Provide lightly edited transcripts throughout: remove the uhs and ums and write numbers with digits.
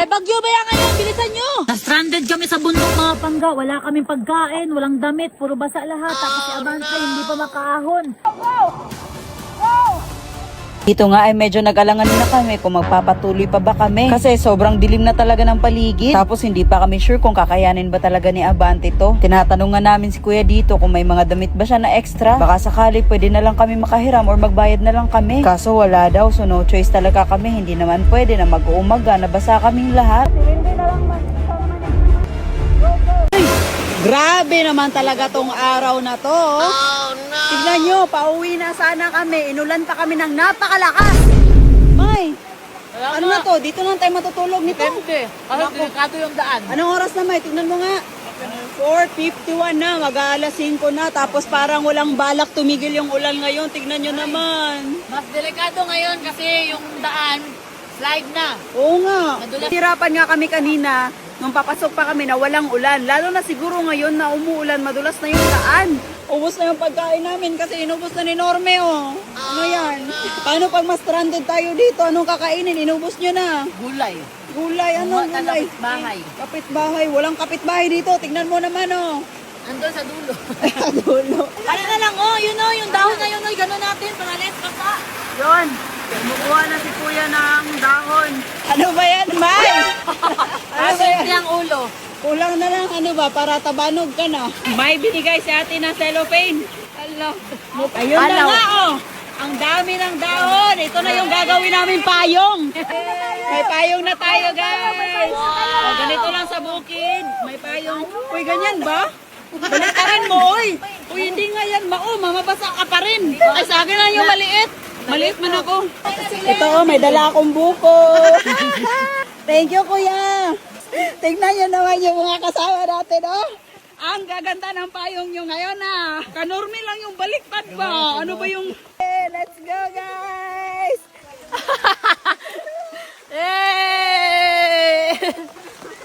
Bagyo ba yan ngayon? Bilisan nyo! Na-stranded kami sa bundok mga pangga. Wala kaming pagkain, walang damit, puro basa lahat. Tapos si Abante hindi pa makaahon. Dito nga ay medyo nag-alangan na kami kung magpapatuloy pa ba kami. Kasi sobrang dilim na talaga ng paligid. Tapos hindi pa kami sure kung kakayanin ba talaga ni Abante to. Tinatanong nga namin si Kuya dito kung may mga damit ba siya na extra. Baka sakali pwede na lang kami makahiram or magbayad na lang kami. Kaso wala daw, so no choice talaga kami. Hindi naman pwede na mag-uumaga, nabasa kaming lahat. Grabe naman talaga tong araw na to. Oh, no. Tignan nyo, pauwi na sana kami. Inulan pa kami ng napakalakas. May, ano na to? Dito lang tayo matutulog nito. Depende. Kasi delikado yung daan. Anong oras na, May? Tignan mo nga. 4:51 na, mag-aalas 5 na. Tapos parang walang balak tumigil yung ulan ngayon. Tignan nyo naman. Mas delikado ngayon kasi yung daan, slide na. Oo nga. Madulas. Hirapan nga kami kanina nung papasok pa kami na walang ulan. Lalo na siguro ngayon na umuulan, madulas na yung daan. Ubus na yung pagkain namin kasi inubos na ni Norme, oh. Ano yan? Paano pag ma-stranded tayo dito? Anong kakainin? Inubos nyo na. Gulay. Gulay, ano gulay? Bahay. Kapitbahay. Walang kapitbahay dito. Tignan mo naman, oh. Andun sa dulo. Dulo. Ano na lang, oh, yun oh, yung dahon na yun, oh, gano'n natin, para less basa. Yun. Kumukuha na si Kuya ng dahon. Ano ba yan, May? Ano ba yan? ang ulo. Kulang na lang, ano ba, para tabanog ka na. May binigay si ate ng cellophane. Hello. Ayun na nga, oh. Ang dami ng dahon. Ito na yung gagawin namin payong. May payong na tayo, guys. Oh, ganito lang sa bukid. May payong. Uy, ganyan ba? Balakaran mo, uy. Uy, hindi nga yan, mamabasa ka pa rin. Ay, sa akin lang yung maliit. Maliit man ako. Ito, oh, may dala akong buko. Thank you, Kuya. Tingnan nyo naman yung mga kasama natin, oh. Ang gaganda ng payong nyo ngayon, ah. Kanormi lang yung baliktad ba? Ano ba yung... Hey, let's go, guys! Hey!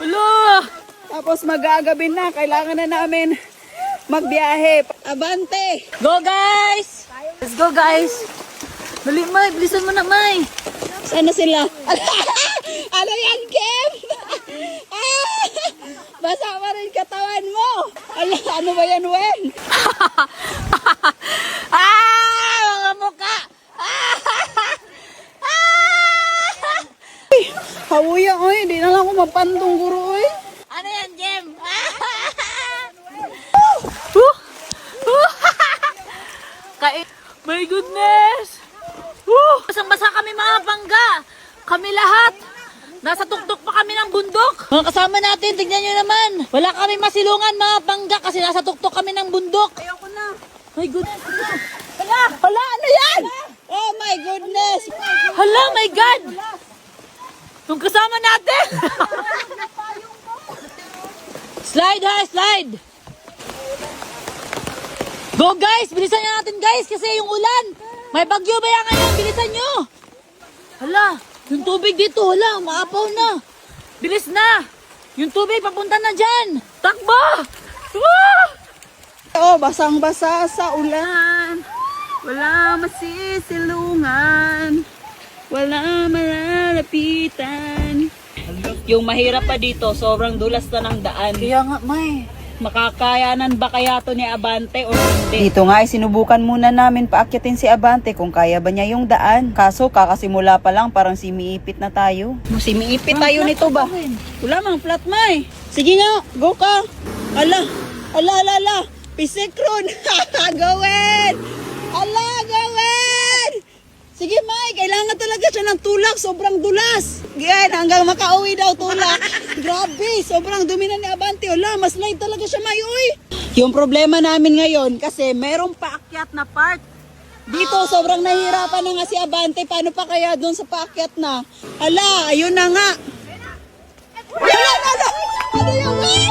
Ulo! Tapos mag-aagabi na. Kailangan na namin magbiyahe. Abante! Go, guys! Let's go, guys! Dali, May. Bilisan mo na, May. Sana sila? Ano yan, Kim? Basa pa rin katawan mo. Ano ba yan, Wen? Mga mukha! Hawuya, oy. Hindi na lang ako mapantong guro, oy. Ano yan, Jem? My goodness! Basang-basa kami mga bangga. Kami lahat. Nasa tuktok pa kami ng bundok. Mga kasama natin, tignan nyo naman. Wala kami masilungan mga bangga kasi nasa tuktok kami ng bundok. Ayoko na. My goodness. Hala, ano yan? Oh my goodness. Hala, my God! Yung kasama natin! Slide ha, slide! Go guys! Bilisan na natin guys kasi yung ulan! May bagyo ba yan ngayon? Bilisan nyo! Hala, yung tubig dito, hala, maapaw na! Bilis na! Yung tubig papunta na dyan! Takbo! Woo! Oh, basang-basa sa ulan. Wala masisilungan. Wala malalapitan. Yung mahirap pa dito, sobrang dulas na ng daan. Kaya nga, May. Makakayanan ba kaya to ni Abante o hindi? Dito nga ay sinubukan muna namin paakyatin si Abante kung kaya ba niya yung daan. Kaso kakasimula pa lang parang simiipit na tayo. Simiipit tayo nito ba? Wala mang flat, May. Sige nga, go ka. Ala, ala, ala, ala. Pisikron. Gawin. Ala, gawin. Sige, May, kailangan talaga siya ng tulak. Sobrang dulas. Yan, hanggang makauwi daw tulak. Grabe, sobrang dumi na ni Abante. Wala, mas light talaga siya, May, uy. Yung problema namin ngayon, kasi merong paakyat na part. Dito, sobrang nahihirapan na nga si Abante. Paano pa kaya doon sa paakyat na? Ala, ayun na nga. Ala, ala, ano yung May?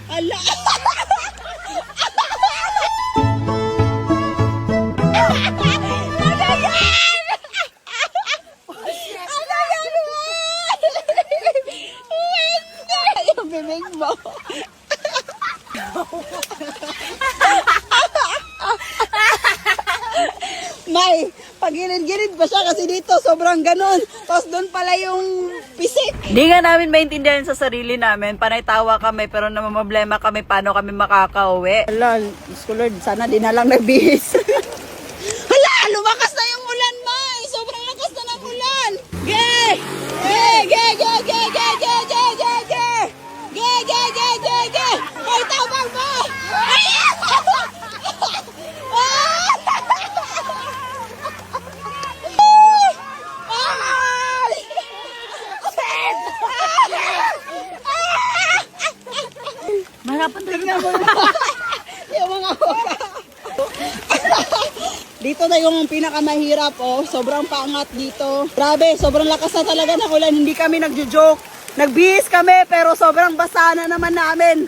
Ala! Ala! Yung bibig mo. May, pagilid-gilid pa siya kasi dito sobrang ganun. Tapos doon pala yung pisik. Hindi nga namin maintindihan sa sarili namin. Panay tawa kami pero namamblema kami paano kami makakauwi. Hala, Lord, sana di na lang nagbihis. Hala, lumakas na yung ulan, May. Sobrang lakas na ng ulan. Gay! Gay! Gay! Gay! Gay! Gay! Gay! Gay! Gay! Gay! Gay! Gay! Gay! Gay! Gay! Ay, tabang mo! Ay! Mahirapan talaga ako. Yung mga hoka. Dito na yung pinakamahirap, oh. Sobrang paangat dito. Grabe, sobrang lakas na talaga ng ulan. Hindi kami nagjo-joke. Nagbihis kami, pero sobrang basa na naman namin.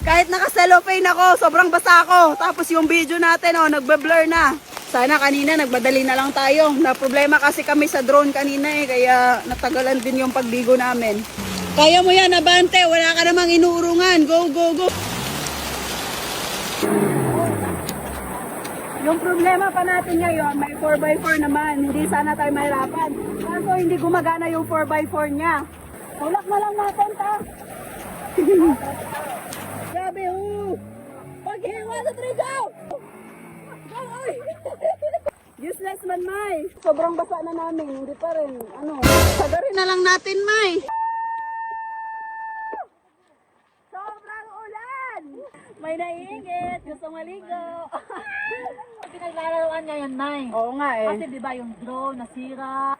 Kahit naka-cellophane ako, sobrang basa ako. Tapos yung video natin, oh, nagbe-blur na. Sana kanina, nagbadali na lang tayo. Na problema kasi kami sa drone kanina eh, kaya natagalan din yung pagbigo namin. Kaya mo yan, Abante. Wala ka namang inuurungan. Go, go, go. Yung problema pa natin ngayon, may 4x4 naman. Hindi sana tayo mahirapan. Kaso hindi gumagana yung 4x4 niya. Tulak na lang natin, ta. Grabe, paghiwa sa trigaw! Go, oy! Useless man, May. Sobrang basa na namin. Hindi pa rin. Sagarin na lang natin, May. Sobrang ulan! May naiingit. Gusto maligo. Pinaglalaroan niya yan, Nay. Oo nga eh. Kasi di ba yung drone nasira.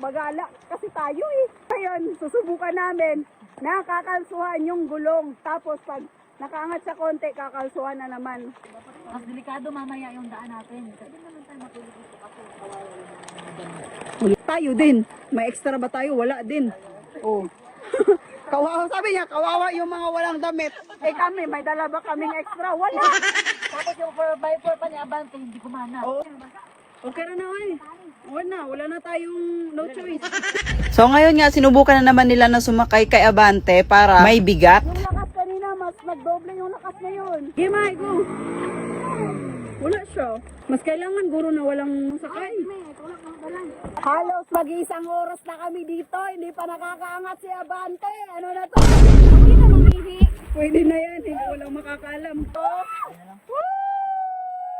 Magala kasi tayo eh. Ngayon, susubukan namin na kakalsuhan yung gulong. Tapos pag nakaangat sa konti, kakalsuhan na naman. Mas delikado mamaya yung daan natin. Pwede naman tayo matulog dito kasi Wala tayo din. May extra ba tayo? Wala din. Oh. Kawawa, sabi niya, kawawa yung mga walang damit. Eh kami, may dala ba kaming extra? Wala. Tapos yung 4x4 pa ni Abante, hindi kumana. Oo. Okay na eh. Wala na tayong no choice. So ngayon nga, sinubukan na naman nila na sumakay kay Abante para may bigat. Yung lakas kanina, mas nagdoble yung lakas ngayon. Gimay, go. Wala siya. Mas kailangan guro na walang sakay. Halos mag-iisang oras na kami dito, hindi pa nakakaangat si Abante. Ano na to? Hindi na mamihi. Pwede na yan, hindi walang makakaalam.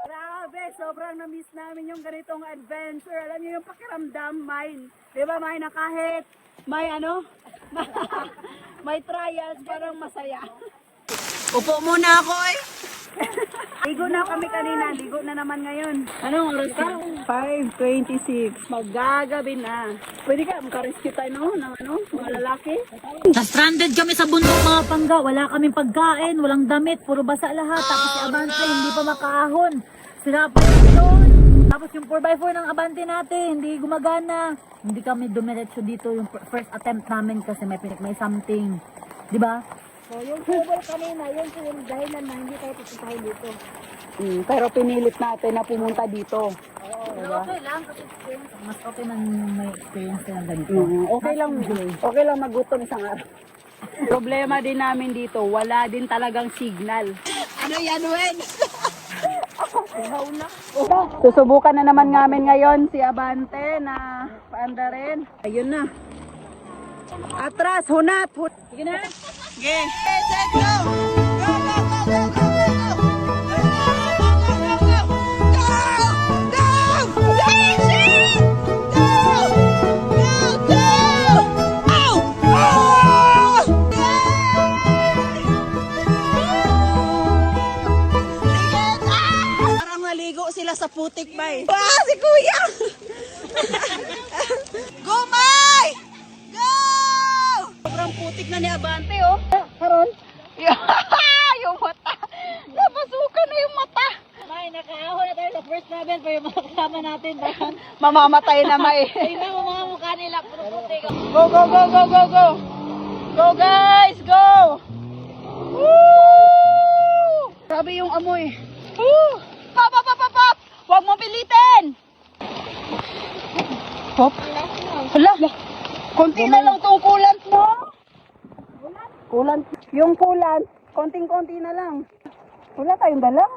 Grabe, sobrang na-miss namin yung ganitong adventure. Alam niyo yung pakiramdam, May. Di ba, May, na kahit may may trials, parang masaya. Upo muna ako eh. Ligo na kami kanina, ligo na naman ngayon. Anong oras ka? 5:26. Magagabi na. Pwede ka, makarescue tayo no? Ng mga lalaki? Na-stranded kami sa bundok mga pangga. Wala kaming pagkain, walang damit, puro basa lahat. Tapos si Abante hindi pa makaahon. Sira pa yun. Tapos yung 4x4 ng Abante natin, hindi gumagana. Hindi kami dumiretso dito yung first attempt namin kasi may something. Di ba? So yung cable kanina, yun po yung dahilan na hindi tayo pupuntahin dito. Pero pinilit natin na pumunta dito. Oo, diba? Okay lang kasi mas okay man may experience na ganito. Okay lang magutom isang araw. Problema din namin dito, wala din talagang signal. Ano yan, Wen? Susubukan na naman namin ngayon si Abante na paanda rin. Ayun na. Atras, hunat. Sige na. Okay. Set, go! Go, go, go, go, go, go, sila sa putik, May. Ah, si Kuya! Go, May! Go! Sobrang putik na ni Abante, oh. Karon? Yung mata. Napasukan na yung mata. May, nakaahon na tayo sa first namin pero yung mga kasama natin. Mamamatay na, May. Tingnan mo mga mukha nila. Puro putik. Go, go, go, go, go, go. Go, guys, go! Woo! Grabe yung amoy. Woo! Pop, pop, pop, pop, pop! Huwag mo pilitin! Pop? Hala! Konti na lang itong kulant mo. Kulant? Yung kulant, konting-konti na lang. Wala tayong dala.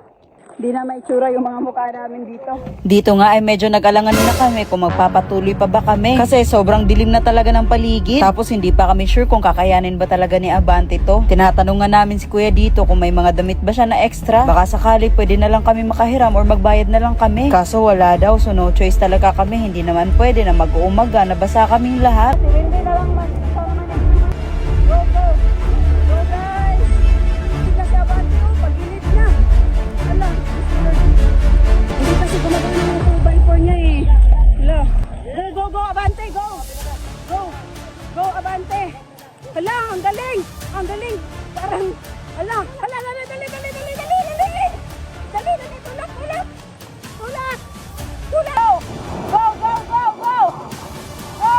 Di na may tsura yung mga mukha namin dito. Dito nga ay medyo nag-alangan na kami kung magpapatuloy pa ba kami. Kasi sobrang dilim na talaga ng paligid. Tapos hindi pa kami sure kung kakayanin ba talaga ni Abante to. Tinatanong nga namin si Kuya dito kung may mga damit ba siya na extra. Baka sakali pwede na lang kami makahiram or magbayad na lang kami. Kaso wala daw, so no choice talaga kami. Hindi naman pwede na mag-uumaga, nabasa kaming lahat. Hindi na lang Go, go! Go guys! Hindi kasi Abante to, pag-init na. Ala, hindi kasi gumagana ng 2x4 niya eh. Ala. Go, go, Abante, go! Go! Go, Abante! Ala, ang galing! Ang galing! Parang, ala, dali, dali, dali, dali, dali, dali! Dali, dali, tulak, tulak! Tulak! Tulak! Go, go, go, go! Go!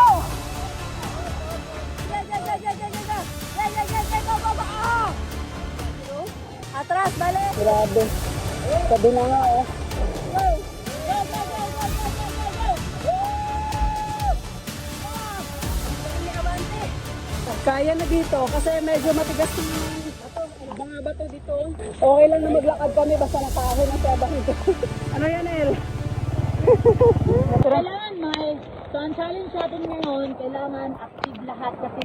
Yeah, yeah, yeah, yeah, yeah, yeah, yeah! Yeah, yeah, yeah, yeah, go, go, go! Ah! Atras, balik! Grabe. Sabi na nga oh. Go! Go, go, go, go, go, go, go, go! Woo! Ah! Dali, Abante. Kaya na dito kasi medyo matigas yung mga bato dito. Okay lang na maglakad kami basta nakahon na sa Abante. Ano yan, El? Kailangan so ang challenge natin ngayon, kailangan active lahat kasi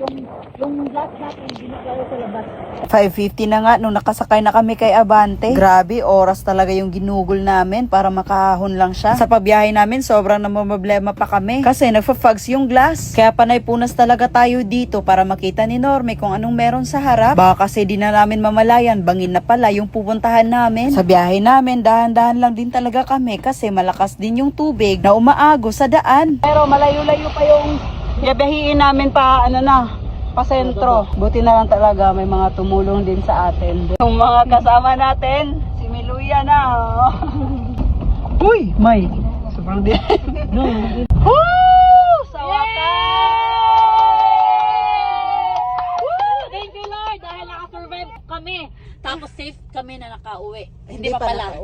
yung glass natin ginagawa sa labas. 5:50 na nga nung nakasakay na kami kay Abante. Grabe, oras talaga yung ginugol namin para makahon lang siya. Sa pabiyahe namin, sobrang namamblema pa kami kasi nagfa-fogs yung glass. Kaya panay punas talaga tayo dito para makita ni Norme kung anong meron sa harap. Baka kasi di na namin mamalayan, bangin na pala yung pupuntahan namin. Sa biyahe namin, dahan-dahan lang din talaga kami kasi malakas din yung tubig na umaago sa daan. Pero malayo-layo pa yung yabiyahiin namin pa pa sentro. Buti na lang talaga may mga tumulong din sa atin. Yung mga kasama natin, si Miluya na. Uy, May. Sobrang din. Woo! Sa Thank you Lord dahil naka-survive kami. Tapos safe kami na nakauwi. Hindi pa pala.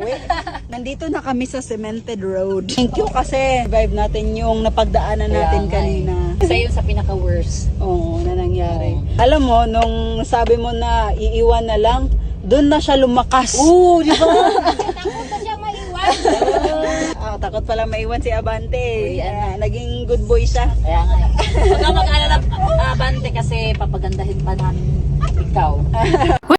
Nandito na kami sa cemented road. Thank you kasi survive natin yung napagdaanan natin kanina. Isa yun sa pinaka-worst. Oo, na nangyari. Alam mo, nung sabi mo na iiwan na lang, doon na siya lumakas. Oo, di ba? Takot na siya maiwan. Takot pala maiwan si Abante. Naging good boy siya. Kaya nga. Huwag ka mag-alala, Abante, kasi papagandahin pa namin ikaw.